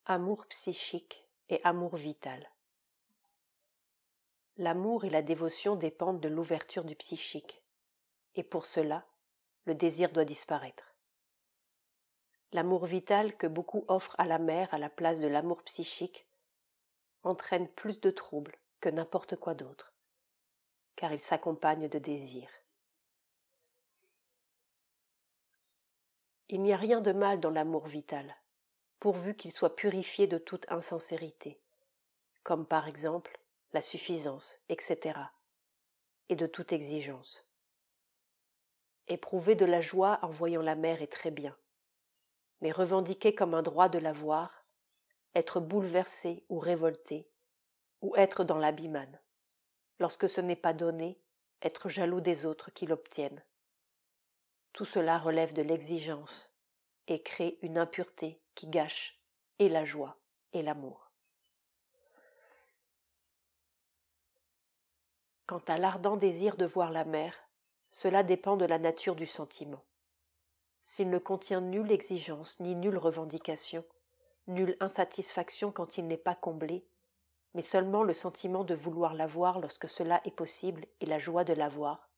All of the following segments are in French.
Amour psychique et amour vital. L'amour et la dévotion dépendent de l'ouverture du psychique, et pour cela, le désir doit disparaître. L'amour vital que beaucoup offrent à la mère à la place de l'amour psychique entraîne plus de troubles que n'importe quoi d'autre, car il s'accompagne de désirs. Il n'y a rien de mal dans l'amour vital, pourvu qu'il soit purifié de toute insincérité, comme par exemple la suffisance, etc., et de toute exigence. Éprouver de la joie en voyant la mer est très bien, mais revendiquer comme un droit de la voir, être bouleversé ou révolté, ou être dans l'abîmane. Lorsque ce n'est pas donné, être jaloux des autres qui l'obtiennent. Tout cela relève de l'exigence et crée une impureté qui gâche et la joie et l'amour. Quant à l'ardent désir de voir la mer, cela dépend de la nature du sentiment. S'il ne contient nulle exigence ni nulle revendication, nulle insatisfaction quand il n'est pas comblé, mais seulement le sentiment de vouloir la voir lorsque cela est possible et la joie de la voir,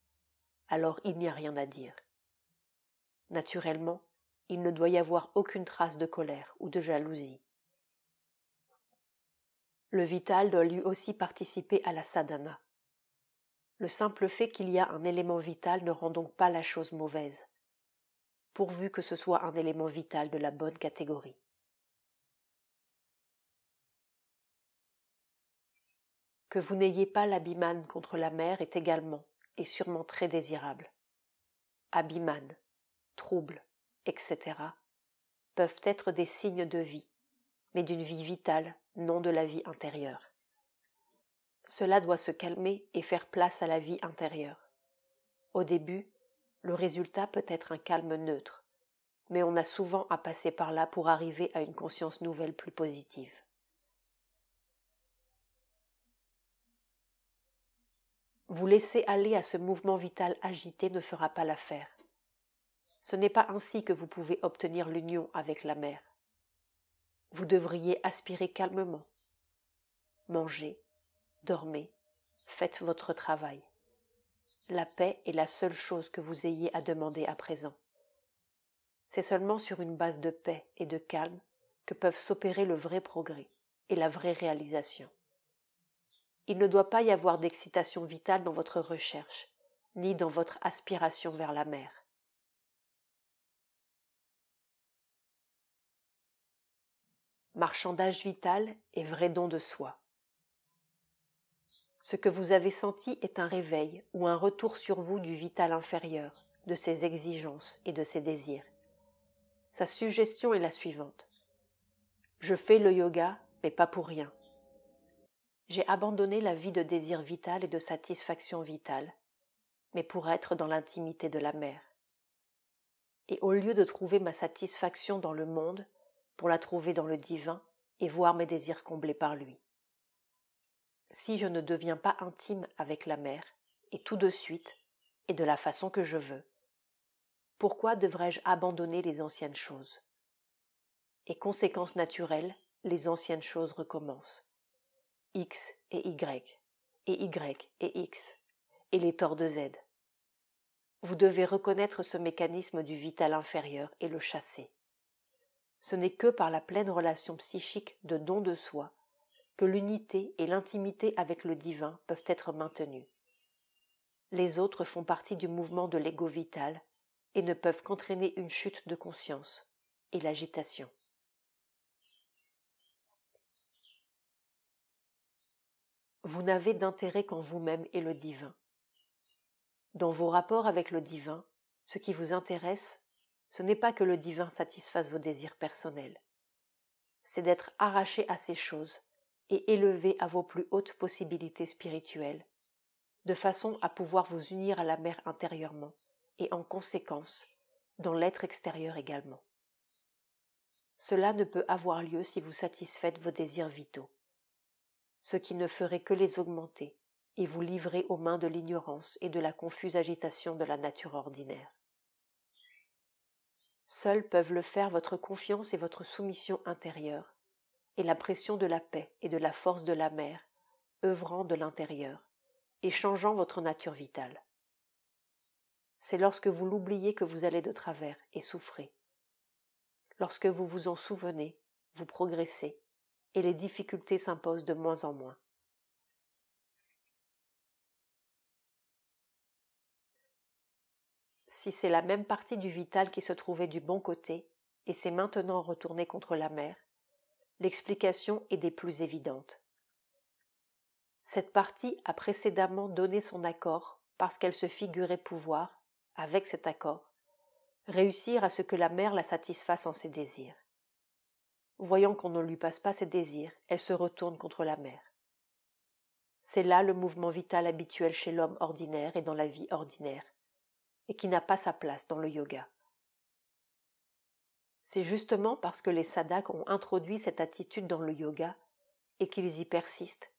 alors il n'y a rien à dire. Naturellement, il ne doit y avoir aucune trace de colère ou de jalousie. Le vital doit lui aussi participer à la sadhana. Le simple fait qu'il y a un élément vital ne rend donc pas la chose mauvaise, pourvu que ce soit un élément vital de la bonne catégorie. Que vous n'ayez pas l'abhimane contre la mer est également et sûrement très désirable. Abhimane, trouble, etc. peuvent être des signes de vie, mais d'une vie vitale, non de la vie intérieure. Cela doit se calmer et faire place à la vie intérieure. Au début, le résultat peut être un calme neutre, mais on a souvent à passer par là pour arriver à une conscience nouvelle plus positive. Vous laisser aller à ce mouvement vital agité ne fera pas l'affaire. Ce n'est pas ainsi que vous pouvez obtenir l'union avec la mer. Vous devriez aspirer calmement. Mangez, dormez, faites votre travail. La paix est la seule chose que vous ayez à demander à présent. C'est seulement sur une base de paix et de calme que peuvent s'opérer le vrai progrès et la vraie réalisation. Il ne doit pas y avoir d'excitation vitale dans votre recherche, ni dans votre aspiration vers la mer. Marchandage vital et vrai don de soi. Ce que vous avez senti est un réveil ou un retour sur vous du vital inférieur, de ses exigences et de ses désirs. Sa suggestion est la suivante. Je fais le yoga, mais pas pour rien. J'ai abandonné la vie de désir vital et de satisfaction vitale, mais pour être dans l'intimité de la mer. Et au lieu de trouver ma satisfaction dans le monde, pour la trouver dans le divin et voir mes désirs comblés par lui. Si je ne deviens pas intime avec la mer, et tout de suite, et de la façon que je veux, pourquoi devrais-je abandonner les anciennes choses? Et conséquence naturelle, les anciennes choses recommencent. X et Y, et Y et X, et les torts de Z. Vous devez reconnaître ce mécanisme du vital inférieur et le chasser. Ce n'est que par la pleine relation psychique de don de soi que l'unité et l'intimité avec le divin peuvent être maintenues. Les autres font partie du mouvement de l'ego vital et ne peuvent qu'entraîner une chute de conscience et l'agitation. Vous n'avez d'intérêt qu'en vous-même et le divin. Dans vos rapports avec le divin, ce qui vous intéresse, ce n'est pas que le divin satisfasse vos désirs personnels. C'est d'être arraché à ces choses et élevé à vos plus hautes possibilités spirituelles, de façon à pouvoir vous unir à la mer intérieurement et en conséquence, dans l'être extérieur également. Cela ne peut avoir lieu si vous satisfaites vos désirs vitaux, ce qui ne ferait que les augmenter et vous livrer aux mains de l'ignorance et de la confuse agitation de la nature ordinaire. Seuls peuvent le faire votre confiance et votre soumission intérieure, et la pression de la paix et de la force de la mer, œuvrant de l'intérieur et changeant votre nature vitale. C'est lorsque vous l'oubliez que vous allez de travers et souffrez. Lorsque vous vous en souvenez, vous progressez et les difficultés s'imposent de moins en moins. Si c'est la même partie du vital qui se trouvait du bon côté et s'est maintenant retournée contre la mer, l'explication est des plus évidentes. Cette partie a précédemment donné son accord parce qu'elle se figurait pouvoir, avec cet accord, réussir à ce que la mer la satisfasse en ses désirs. Voyant qu'on ne lui passe pas ses désirs, elle se retourne contre la mer. C'est là le mouvement vital habituel chez l'homme ordinaire et dans la vie ordinaire, et qui n'a pas sa place dans le yoga. C'est justement parce que les sadhaks ont introduit cette attitude dans le yoga et qu'ils y persistent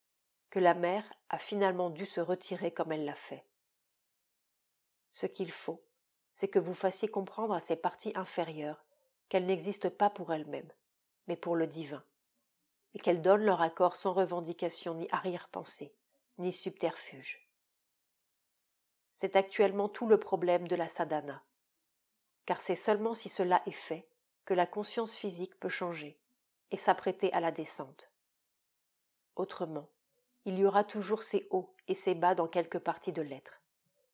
que la mer a finalement dû se retirer comme elle l'a fait. Ce qu'il faut, c'est que vous fassiez comprendre à ces parties inférieures qu'elles n'existent pas pour elles-mêmes, mais pour le divin, et qu'elles donnent leur accord sans revendication ni arrière-pensée, ni subterfuge. C'est actuellement tout le problème de la sadhana, car c'est seulement si cela est fait que la conscience physique peut changer et s'apprêter à la descente. Autrement, il y aura toujours ces hauts et ces bas dans quelque partie de l'être,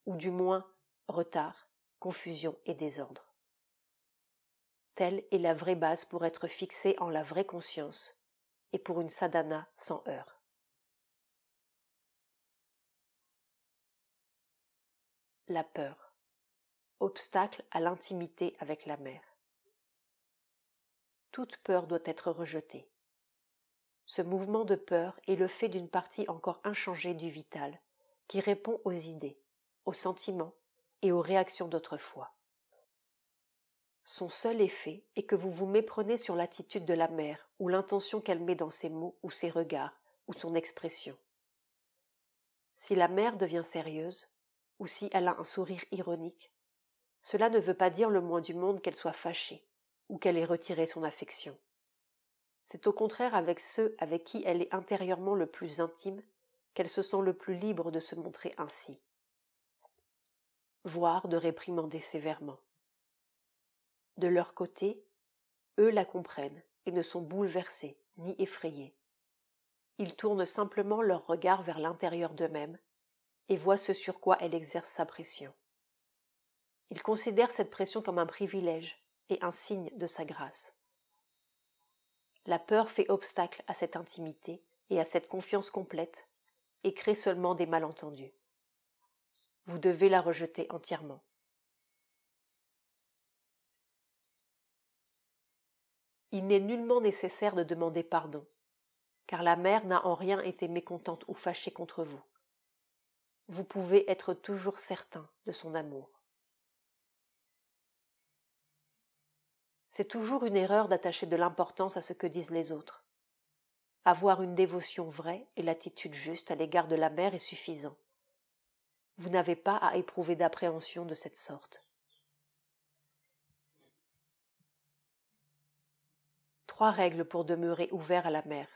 ou du moins retard, confusion et désordre. Telle est la vraie base pour être fixée en la vraie conscience et pour une sadhana sans heurts. La peur, obstacle à l'intimité avec la mer. Toute peur doit être rejetée. Ce mouvement de peur est le fait d'une partie encore inchangée du vital, qui répond aux idées, aux sentiments et aux réactions d'autrefois. Son seul effet est que vous vous méprenez sur l'attitude de la mère ou l'intention qu'elle met dans ses mots ou ses regards ou son expression. Si la mère devient sérieuse, ou si elle a un sourire ironique, cela ne veut pas dire le moins du monde qu'elle soit fâchée ou qu'elle ait retiré son affection. C'est au contraire avec ceux avec qui elle est intérieurement le plus intime qu'elle se sent le plus libre de se montrer ainsi, voire de réprimander sévèrement. De leur côté, eux la comprennent et ne sont bouleversés ni effrayés. Ils tournent simplement leur regard vers l'intérieur d'eux-mêmes et voient ce sur quoi elle exerce sa pression. Ils considèrent cette pression comme un privilège et un signe de sa grâce. La peur fait obstacle à cette intimité et à cette confiance complète et crée seulement des malentendus. Vous devez la rejeter entièrement. Il n'est nullement nécessaire de demander pardon, car la mère n'a en rien été mécontente ou fâchée contre vous. Vous pouvez être toujours certain de son amour. C'est toujours une erreur d'attacher de l'importance à ce que disent les autres. Avoir une dévotion vraie et l'attitude juste à l'égard de la mère est suffisant. Vous n'avez pas à éprouver d'appréhension de cette sorte. 3 règles pour demeurer ouvert à la mer.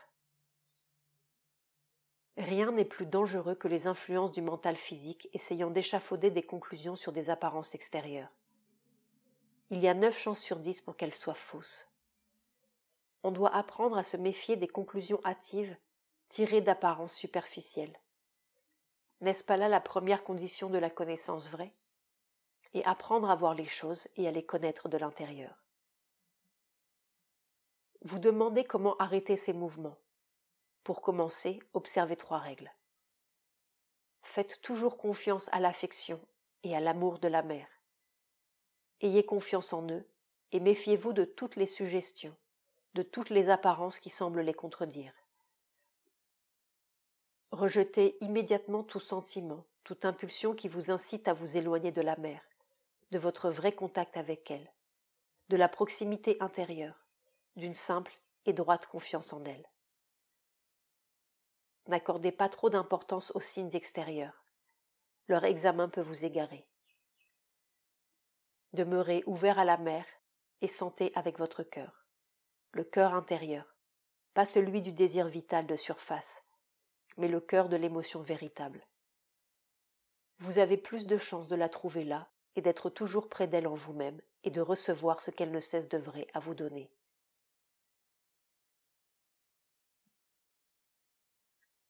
Rien n'est plus dangereux que les influences du mental physique essayant d'échafauder des conclusions sur des apparences extérieures. Il y a 9 chances sur 10 pour qu'elles soient fausses. On doit apprendre à se méfier des conclusions hâtives tirées d'apparences superficielles. N'est-ce pas là la première condition de la connaissance vraie? Et apprendre à voir les choses et à les connaître de l'intérieur. Vous demandez comment arrêter ces mouvements. Pour commencer, observez 3 règles. Faites toujours confiance à l'affection et à l'amour de la mère. Ayez confiance en eux et méfiez-vous de toutes les suggestions, de toutes les apparences qui semblent les contredire. Rejetez immédiatement tout sentiment, toute impulsion qui vous incite à vous éloigner de la mère, de votre vrai contact avec elle, de la proximité intérieure, d'une simple et droite confiance en elle. N'accordez pas trop d'importance aux signes extérieurs. Leur examen peut vous égarer. Demeurez ouvert à la mer et sentez avec votre cœur, le cœur intérieur, pas celui du désir vital de surface, mais le cœur de l'émotion véritable. Vous avez plus de chances de la trouver là et d'être toujours près d'elle en vous-même et de recevoir ce qu'elle ne cesse d'œuvrer à vous donner.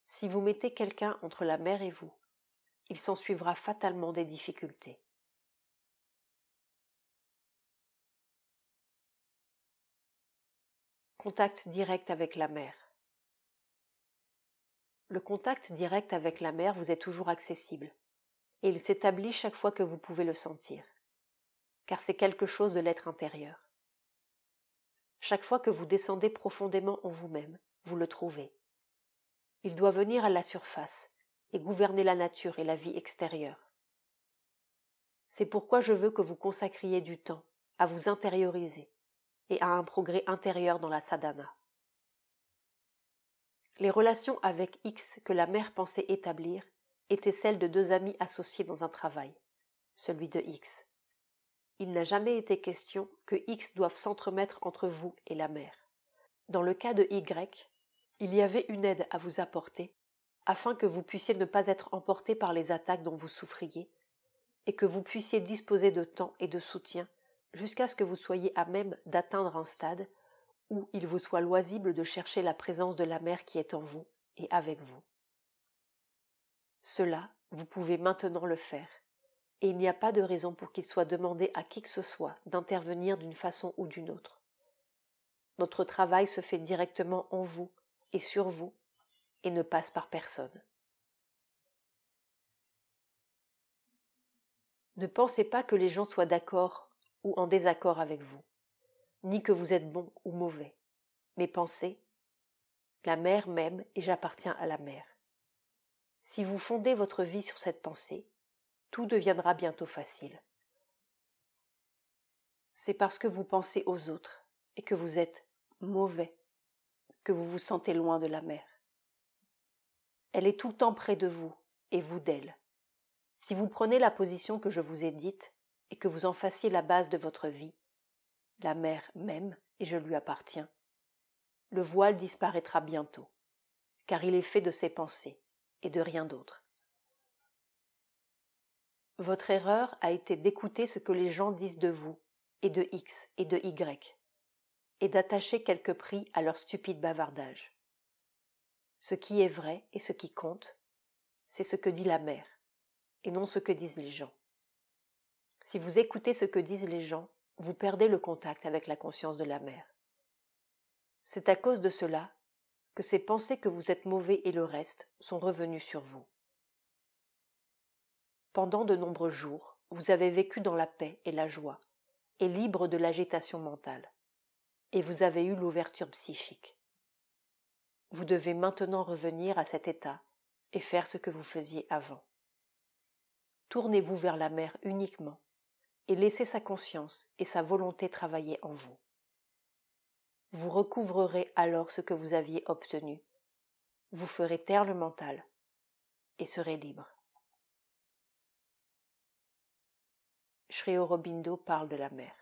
Si vous mettez quelqu'un entre la mer et vous, il s'ensuivra fatalement des difficultés. Contact direct avec la mer. Le contact direct avec la mer vous est toujours accessible, et il s'établit chaque fois que vous pouvez le sentir, car c'est quelque chose de l'être intérieur. Chaque fois que vous descendez profondément en vous-même, vous le trouvez. Il doit venir à la surface et gouverner la nature et la vie extérieure. C'est pourquoi je veux que vous consacriez du temps à vous intérioriser et à un progrès intérieur dans la sadhana. Les relations avec X que la mère pensait établir étaient celles de deux amis associés dans un travail, celui de X. Il n'a jamais été question que X doive s'entremettre entre vous et la mère. Dans le cas de Y, il y avait une aide à vous apporter afin que vous puissiez ne pas être emporté par les attaques dont vous souffriez et que vous puissiez disposer de temps et de soutien jusqu'à ce que vous soyez à même d'atteindre un stade où il vous soit loisible de chercher la présence de la mère qui est en vous et avec vous. Cela, vous pouvez maintenant le faire, et il n'y a pas de raison pour qu'il soit demandé à qui que ce soit d'intervenir d'une façon ou d'une autre. Notre travail se fait directement en vous et sur vous, et ne passe par personne. Ne pensez pas que les gens soient d'accord ou en désaccord avec vous, ni que vous êtes bon ou mauvais, mais pensez « La mère m'aime et j'appartiens à la mère ». Si vous fondez votre vie sur cette pensée, tout deviendra bientôt facile. C'est parce que vous pensez aux autres et que vous êtes mauvais que vous vous sentez loin de la mère. Elle est tout le temps près de vous et vous d'elle. Si vous prenez la position que je vous ai dite et que vous en fassiez la base de votre vie, la mère m'aime et je lui appartiens, le voile disparaîtra bientôt, car il est fait de ses pensées et de rien d'autre. Votre erreur a été d'écouter ce que les gens disent de vous, et de X et de Y, et d'attacher quelque prix à leur stupide bavardage. Ce qui est vrai et ce qui compte, c'est ce que dit la mère, et non ce que disent les gens. Si vous écoutez ce que disent les gens, vous perdez le contact avec la conscience de la mère. C'est à cause de cela que ces pensées que vous êtes mauvais et le reste sont revenues sur vous. Pendant de nombreux jours, vous avez vécu dans la paix et la joie, et libre de l'agitation mentale, et vous avez eu l'ouverture psychique. Vous devez maintenant revenir à cet état et faire ce que vous faisiez avant. Tournez-vous vers la mère uniquement et laissez sa conscience et sa volonté travailler en vous. Vous recouvrerez alors ce que vous aviez obtenu. Vous ferez taire le mental et serez libre. Sri Aurobindo parle de la mer.